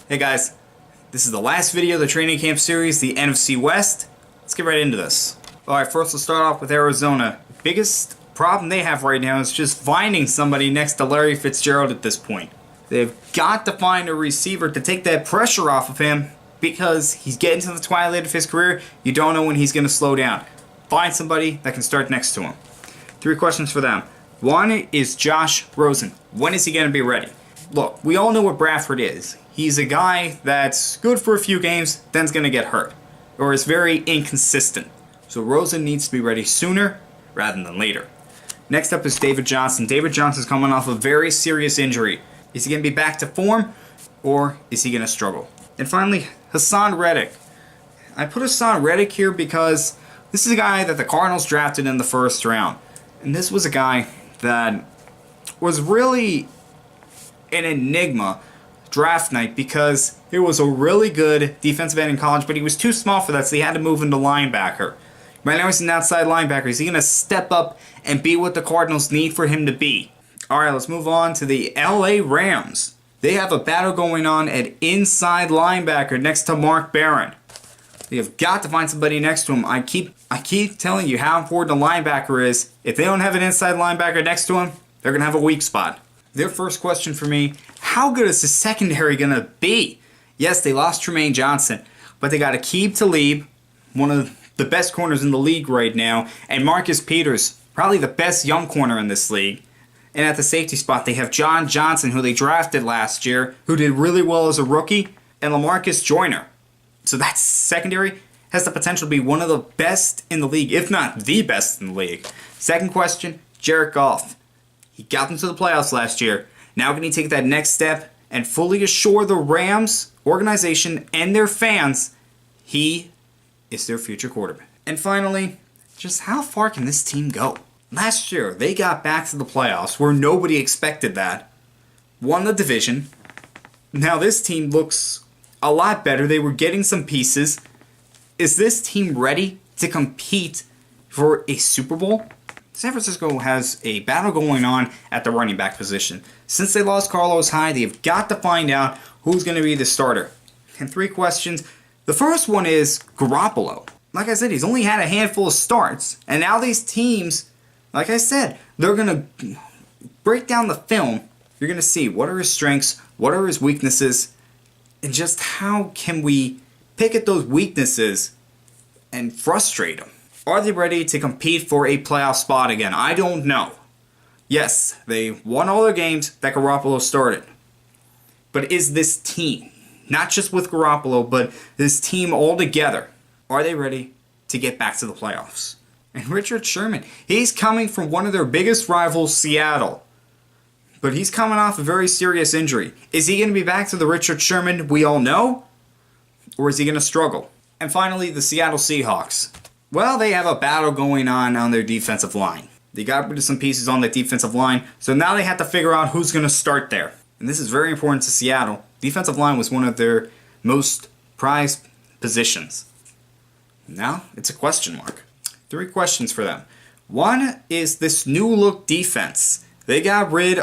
Hey guys, this is the last video of the training camp series, the NFC West. Let's get right into this. Alright, first let's start off with Arizona. The biggest problem they have right now is just finding somebody next to Larry Fitzgerald at this point. They've got to find a receiver to take that pressure off of him because he's getting to the twilight of his career. You don't know when he's going to slow down. Find somebody that can start next to him. 3 questions for them. One is Josh Rosen. When is he going to be ready? Look, we all know what Bradford is. He's a guy that's good for a few games, then's going to get hurt. Or is very inconsistent. So Rosen needs to be ready sooner rather than later. Next up is David Johnson. David Johnson's coming off a very serious injury. Is he going to be back to form, or is he going to struggle? And finally, Hassan Reddick. I put Hassan Reddick here because this is a guy that the Cardinals drafted in the first round. And this was a guy that was really an enigma draft night because he was a really good defensive end in college, but he was too small for that, so he had to move into linebacker. Right now he's an outside linebacker. Is he going to step up and be what the Cardinals need for him to be? Alright, let's move on to the LA Rams. They have a battle going on at inside linebacker next to Mark Barron. They have got to find somebody next to him. I keep telling you how important a linebacker is. If they don't have an inside linebacker next to him, they're going to have a weak spot. Their first question for me, how good is the secondary going to be? Yes, they lost Tremaine Johnson, but they got Aqib Talib, one of the best corners in the league right now, and Marcus Peters, probably the best young corner in this league. And at the safety spot, they have John Johnson, who they drafted last year, who did really well as a rookie, and LaMarcus Joyner. So that secondary has the potential to be one of the best in the league, if not the best in the league. Second question, Jared Goff. He got them to the playoffs last year. Now can he take that next step and fully assure the Rams organization and their fans he is their future quarterback? And finally, just how far can this team go? Last year, they got back to the playoffs where nobody expected that. Won the division. Now this team looks a lot better. They were getting some pieces. Is this team ready to compete for a Super Bowl? San Francisco has a battle going on at the running back position. Since they lost Carlos Hyde, they've got to find out who's going to be the starter. And 3 questions. The first one is Garoppolo. Like I said, he's only had a handful of starts. And now these teams, like I said, they're going to break down the film. You're going to see what are his strengths, what are his weaknesses, and just how can we pick at those weaknesses and frustrate him. Are they ready to compete for a playoff spot again? I don't know. Yes, they won all their games that Garoppolo started. But is this team, not just with Garoppolo, but this team all together, are they ready to get back to the playoffs? And Richard Sherman, he's coming from one of their biggest rivals, Seattle. But he's coming off a very serious injury. Is he going to be back to the Richard Sherman we all know? Or is he going to struggle? And finally, the Seattle Seahawks. Well, they have a battle going on their defensive line. They got rid of some pieces on the defensive line, so now they have to figure out who's going to start there. And this is very important to Seattle. Defensive line was one of their most prized positions. Now, it's a question mark. 3 questions for them. One is this new look defense. They got rid,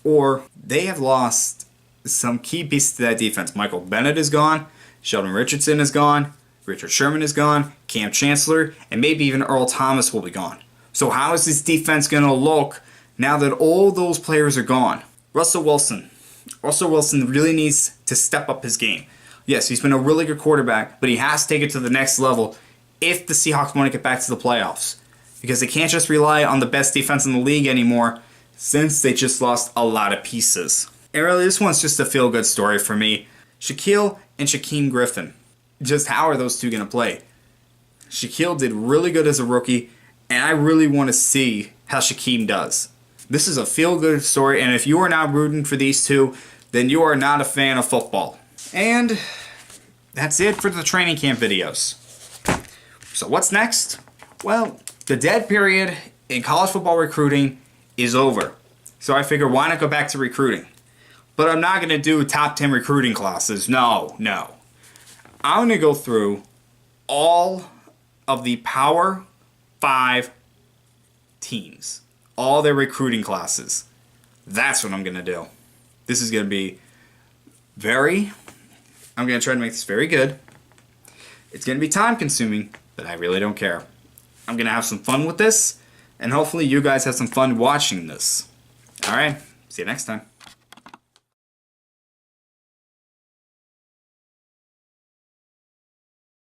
or they have lost some key pieces to that defense. Michael Bennett is gone. Sheldon Richardson is gone. Richard Sherman is gone, Cam Chancellor, and maybe even Earl Thomas will be gone. So how is this defense going to look now that all those players are gone? Russell Wilson. Russell Wilson really needs to step up his game. Yes, he's been a really good quarterback, but he has to take it to the next level if the Seahawks want to get back to the playoffs. Because they can't just rely on the best defense in the league anymore since they just lost a lot of pieces. And really, this one's just a feel-good story for me. Shaquille and Shaquem Griffin. Just how are those two going to play? Shaquille did really good as a rookie, and I really want to see how Shaquem does. This is a feel-good story, and if you are not rooting for these two, then you are not a fan of football. And that's it for the training camp videos. So what's next? Well, the dead period in college football recruiting is over. So I figure why not go back to recruiting? But I'm not going to do top 10 recruiting classes. No. I'm going to go through all of the Power 5 teams. All their recruiting classes. That's what I'm going to do. This is going to be very I'm going to try to make this very good. It's going to be time consuming, but I really don't care. I'm going to have some fun with this, and hopefully you guys have some fun watching this. Alright, see you next time.